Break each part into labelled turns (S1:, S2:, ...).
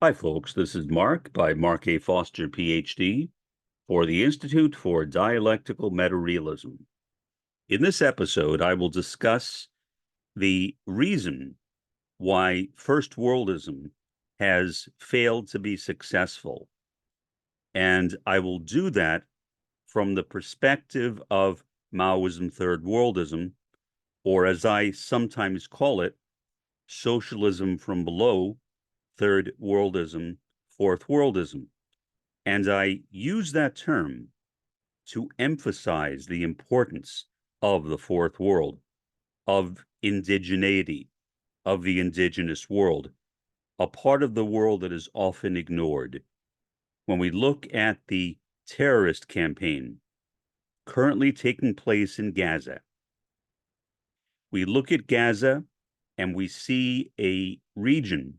S1: Hi, folks. This is Mark by Mark A. Foster, Ph.D., for the Institute for Dialectical Meta-Realism. In this episode, I will discuss the reason why First Worldism has failed to be successful. And I will do that from the perspective of Maoism-Third Worldism, or as I sometimes call it, socialism from below, Third Worldism, Fourth Worldism. And I use that term to emphasize the importance of the fourth world, of indigeneity, of the indigenous world, a part of the world that is often ignored. When we look at the terrorist campaign currently taking place in Gaza, we look at Gaza and we see a region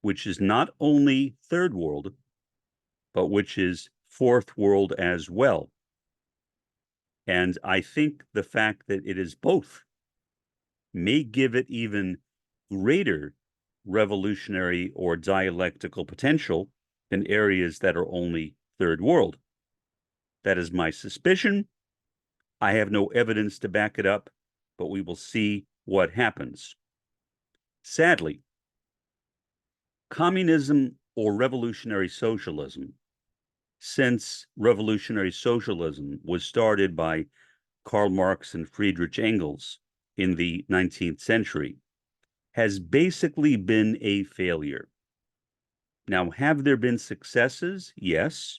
S1: which is not only third world, but which is fourth world as well. And I think the fact that it is both may give it even greater revolutionary or dialectical potential than areas that are only third world. That is my suspicion. I have no evidence to back it up, but we will see what happens. Sadly, communism or revolutionary socialism, since revolutionary socialism was started by Karl Marx and Friedrich Engels in the 19th century, has basically been a failure. Now, have there been successes? Yes.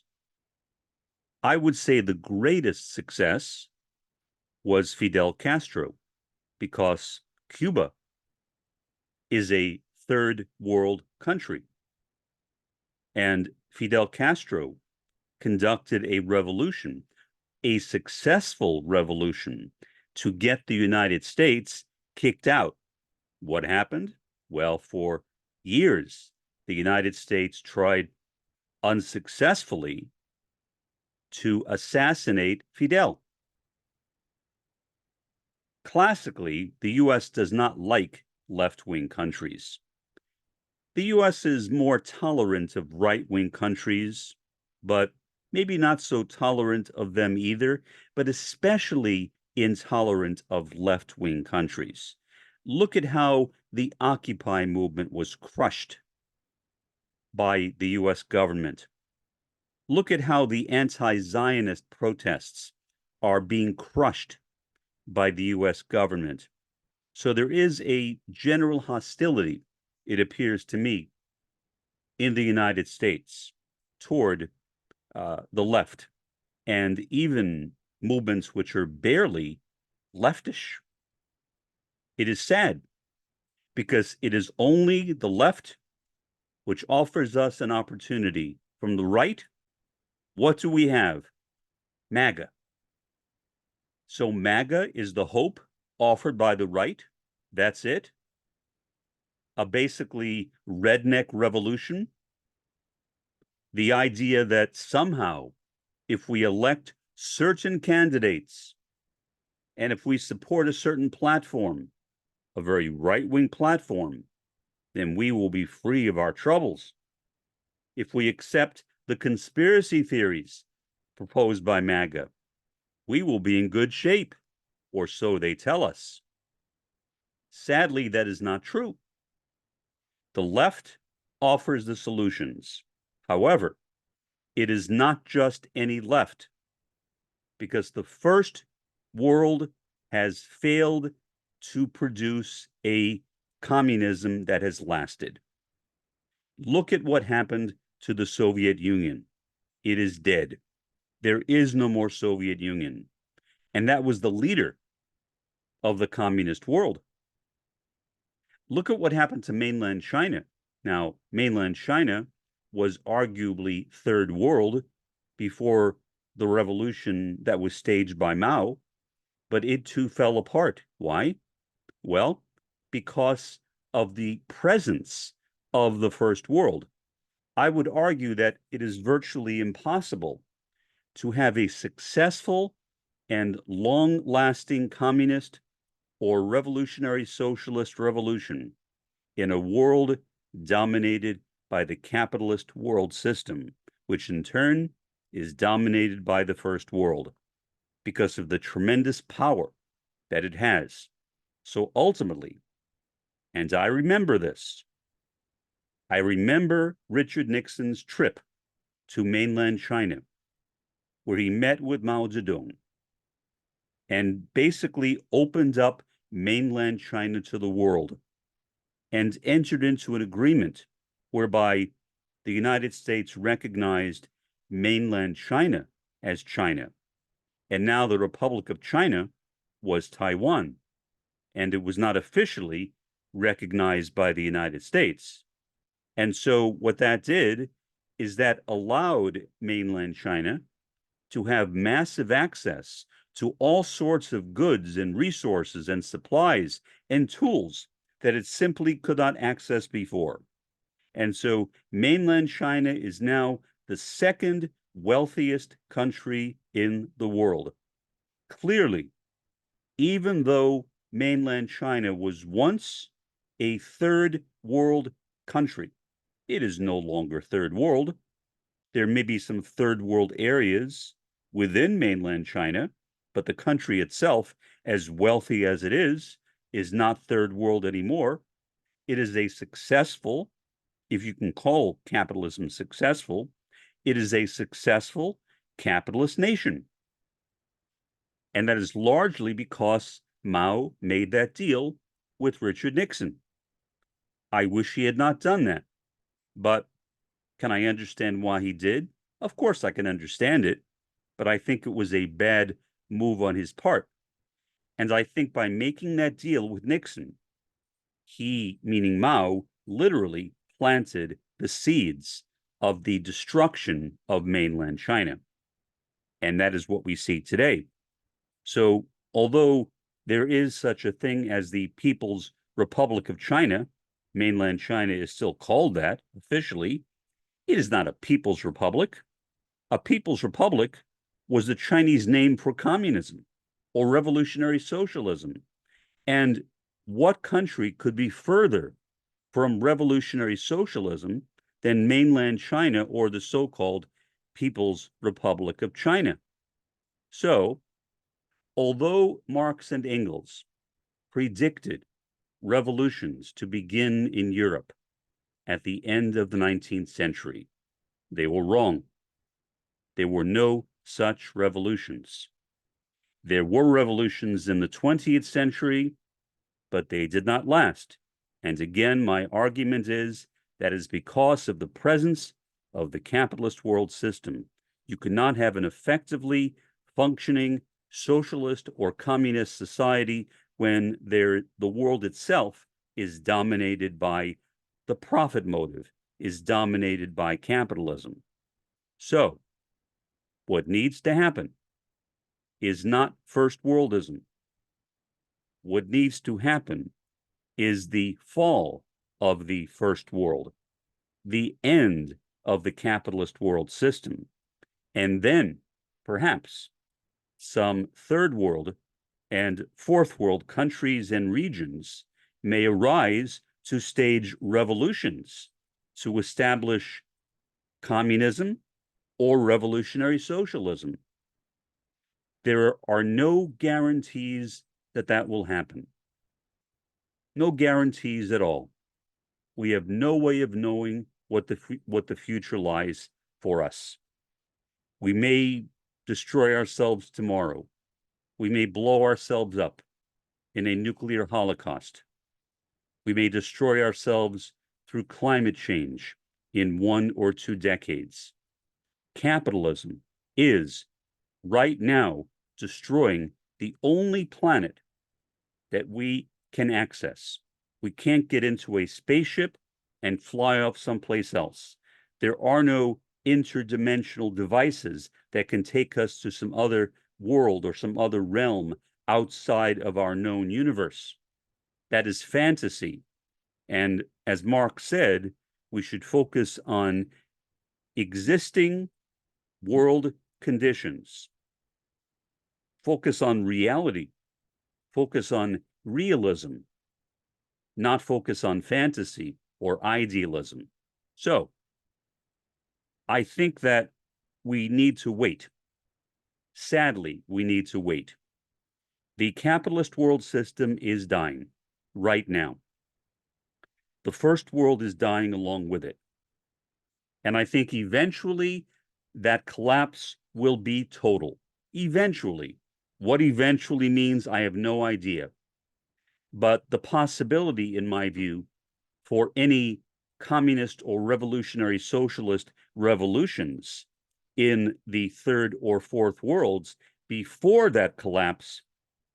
S1: I would say the greatest success was Fidel Castro, because Cuba is a third world country. And Fidel Castro conducted a revolution, a successful revolution, to get the United States kicked out. What happened? Well, for years, the United States tried unsuccessfully to assassinate Fidel. Classically, the U.S. does not like left-wing countries. The U.S. is more tolerant of right-wing countries, but maybe not so tolerant of them either, but especially intolerant of left-wing countries. Look at how the Occupy movement was crushed by the U.S. government. Look at how the anti-Zionist protests are being crushed by the U.S. government. So there is a general hostility, it appears to me, in the United States toward the left, and even movements which are barely leftish. It is sad, because it is only the left which offers us an opportunity. From the right, what do we have? MAGA. So MAGA is the hope offered by the right. That's it. A basically redneck revolution. The idea that somehow, if we elect certain candidates, and if we support a certain platform, a very right-wing platform, then we will be free of our troubles. If we accept the conspiracy theories proposed by MAGA, we will be in good shape, or so they tell us. Sadly, that is not true. The left offers the solutions. However, it is not just any left, because the first world has failed to produce a communism that has lasted. Look at what happened to the Soviet Union. It is dead. There is no more Soviet Union. And that was the leader of the communist world. Look at what happened to mainland China. Now, mainland China was arguably third world before the revolution that was staged by Mao, but it too fell apart. Why? Well, because of the presence of the first world. I would argue that it is virtually impossible to have a successful and long-lasting communist or revolutionary socialist revolution in a world dominated by the capitalist world system, which in turn is dominated by the first world because of the tremendous power that it has. So ultimately, and I remember this, I remember Richard Nixon's trip to mainland China, where he met with Mao Zedong and basically opened up mainland China to the world and entered into an agreement whereby the United States recognized mainland China as China. And now the Republic of China was Taiwan, and it was not officially recognized by the United States. And so what that did is that allowed mainland China to have massive access to all sorts of goods and resources and supplies and tools that it simply could not access before. And so mainland China is now the second wealthiest country in the world. Clearly, even though mainland China was once a third world country, it is no longer third world. There may be some third world areas within mainland China, but the country itself, as wealthy as it is not third world anymore. It is a successful, if you can call capitalism successful, it is a successful capitalist nation. And that is largely because Mao made that deal with Richard Nixon. I wish he had not done that. But can I understand why he did? Of course I can understand it, but I think it was a bad move on his part. And I think by making that deal with Nixon, he, meaning Mao, literally planted the seeds of the destruction of mainland China. And that is what we see today. So although there is such a thing as the People's Republic of China, mainland China is still called that officially, it is not a People's Republic. A People's Republic was the Chinese name for communism or revolutionary socialism. And what country could be further from revolutionary socialism than mainland China or the so-called People's Republic of China? So, although Marx and Engels predicted revolutions to begin in Europe at the end of the 19th century, they were wrong. There were no such revolutions. There were revolutions in the 20th century, but they did not last. And again, my argument is that is because of the presence of the capitalist world system. You cannot have an effectively functioning socialist or communist society when the world itself is dominated by the profit motive, is dominated by capitalism. So, what needs to happen is not first worldism. What needs to happen is the fall of the first world, the end of the capitalist world system, and then perhaps some third world and fourth world countries and regions may arise to stage revolutions to establish communism or revolutionary socialism. There are no guarantees that that will happen. No guarantees at all. We have no way of knowing what the future lies for us. We may destroy ourselves tomorrow. We may blow ourselves up in a nuclear holocaust. We may destroy ourselves through climate change in 1 or 2 decades. Capitalism is right now destroying the only planet that we can access. We can't get into a spaceship and fly off someplace else. There are no interdimensional devices that can take us to some other world or some other realm outside of our known universe. That is fantasy. And as Marx said, we should focus on existing world conditions. Focus on reality. Focus on realism, not focus on fantasy or idealism. So I think that we need to wait. Sadly, we need to wait. The capitalist world system is dying right now. The first world is dying along with it. And I think eventually that collapse will be total. Eventually. What eventually means, I have no idea. But the possibility, in my view, for any communist or revolutionary socialist revolutions in the third or fourth worlds before that collapse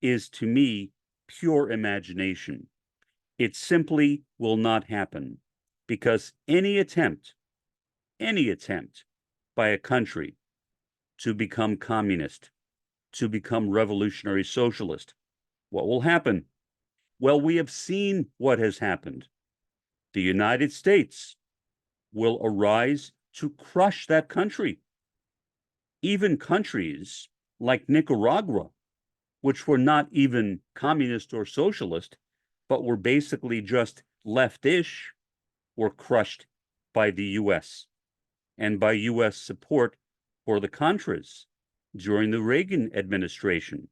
S1: is, to me, pure imagination. It simply will not happen because any attempt by a country to become communist, to become revolutionary socialist, what will happen? Well, we have seen what has happened. The United States will arise to crush that country. Even countries like Nicaragua, which were not even communist or socialist, but were basically just leftish, were crushed by the US and by US support for the Contras during the Reagan administration.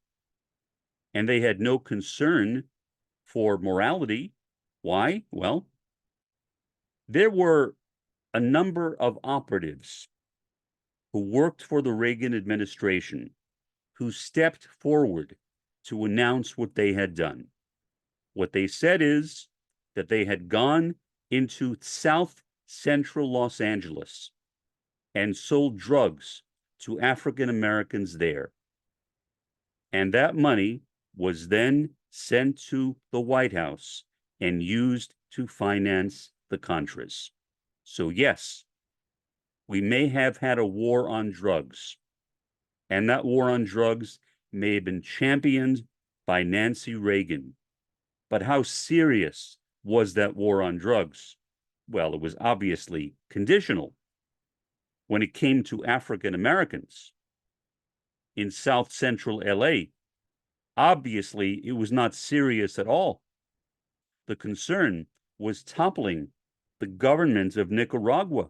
S1: And they had no concern for morality. Why? Well, there were a number of operatives who worked for the Reagan administration who stepped forward to announce what they had done. What they said is that they had gone into South Central Los Angeles and sold drugs to African Americans there. And that money was then sent to the White House and used to finance the Contras. So yes, we may have had a war on drugs, and that war on drugs may have been championed by Nancy Reagan. But how serious was that war on drugs? Well, it was obviously conditional. When it came to African Americans in South Central LA, obviously it was not serious at all. The concern was toppling the government of Nicaragua.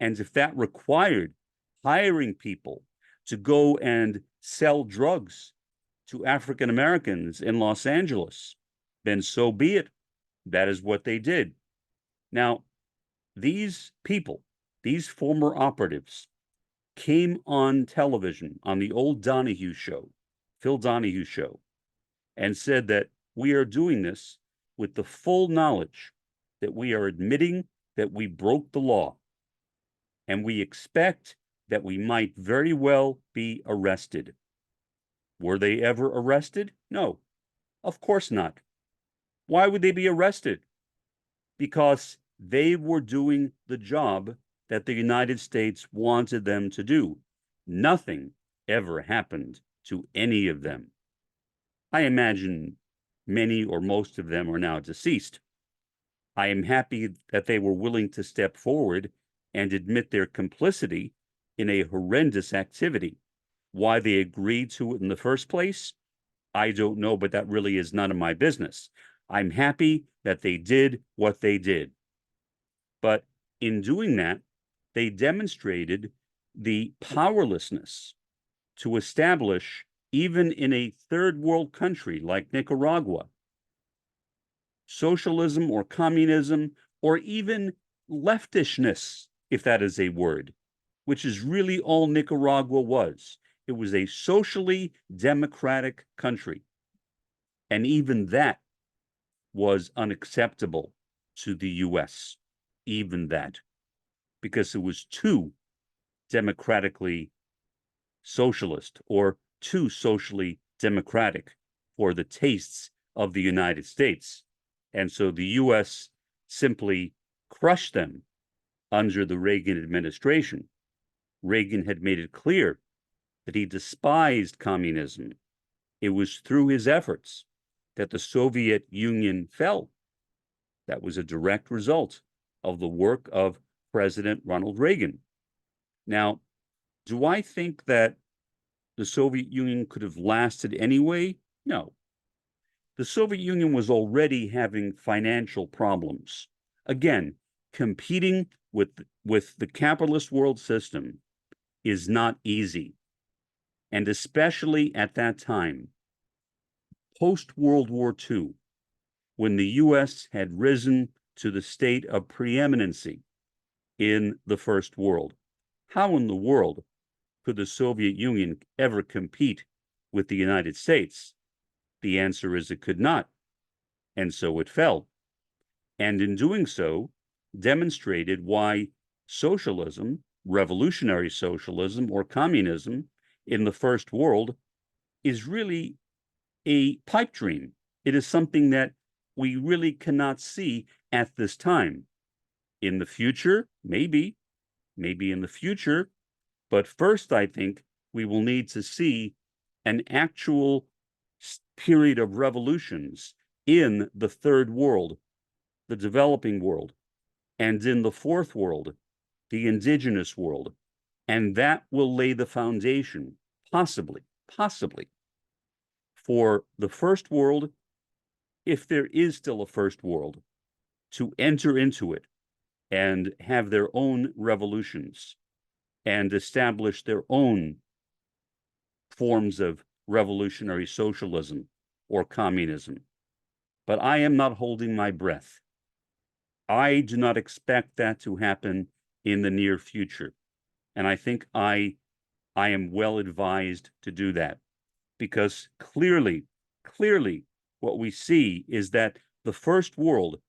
S1: And if that required hiring people to go and sell drugs to African Americans in Los Angeles, then so be it. That is what they did. Now, these people, these former operatives, came on television on the old Donahue show, Phil Donahue show, and said that we are doing this with the full knowledge that we are admitting that we broke the law. And we expect that we might very well be arrested. Were they ever arrested? No, of course not. Why would they be arrested? Because they were doing the job that the United States wanted them to do. Nothing ever happened to any of them. I imagine many or most of them are now deceased. I am happy that they were willing to step forward and admit their complicity in a horrendous activity. Why they agreed to it in the first place, I don't know, but that really is none of my business. I'm happy that they did what they did. But in doing that, they demonstrated the powerlessness to establish, even in a third world country like Nicaragua, socialism or communism, or even leftishness, if that is a word, which is really all Nicaragua was. It was a socially democratic country. And even that was unacceptable to the US, even that, because it was too democratically socialist or too socially democratic for the tastes of the United States. And so the US simply crushed them under the Reagan administration. Reagan had made it clear that he despised communism. It was through his efforts that the Soviet Union fell. That was a direct result of the work of President Ronald Reagan. Now, do I think that the Soviet Union could have lasted anyway? No. The Soviet Union was already having financial problems. Again, competing with the capitalist world system is not easy. And especially at that time, post-World War II, when the U.S. had risen to the state of preeminency in the First World. How in the world could the Soviet Union ever compete with the United States? The answer is it could not, and so it fell. And in doing so, demonstrated why socialism, revolutionary socialism, or communism in the First World is really a pipe dream. It is something that we really cannot see at this time. In the future, maybe in the future, but first I think we will need to see an actual period of revolutions in the Third World, the developing world, and in the Fourth World, the indigenous world. And that will lay the foundation, possibly, for the First World, if there is still a First World, to enter into it and have their own revolutions and establish their own forms of revolutionary socialism or communism. But I am not holding my breath. I do not expect that to happen in the near future. And I think I am well advised to do that, because clearly, what we see is that the First World,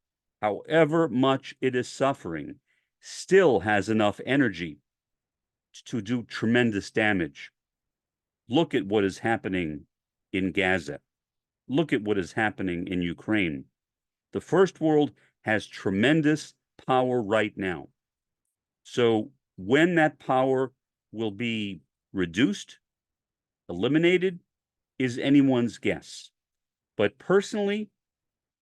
S1: however much it is suffering, still has enough energy to do tremendous damage. Look at what is happening in Gaza. Look at what is happening in Ukraine. The First World has tremendous power right now. So when that power will be reduced, eliminated, is anyone's guess. But personally,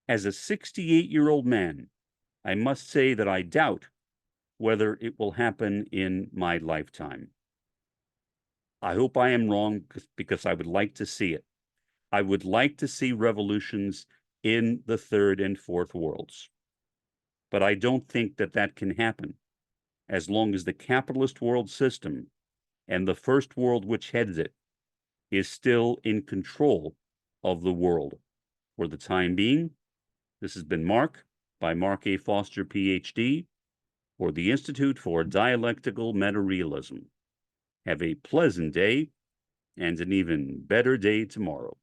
S1: as a 68-year-old man, I must say that I doubt whether it will happen in my lifetime. I hope I am wrong, because I would like to see it. I would like to see revolutions in the Third and Fourth Worlds. But I don't think that that can happen as long as the capitalist world system and the First World which heads it is still in control of the world. For the time being, this has been Mark by Mark A. Foster, Ph.D., for the Institute for Dialectical Meta-Realism. Have a pleasant day and an even better day tomorrow.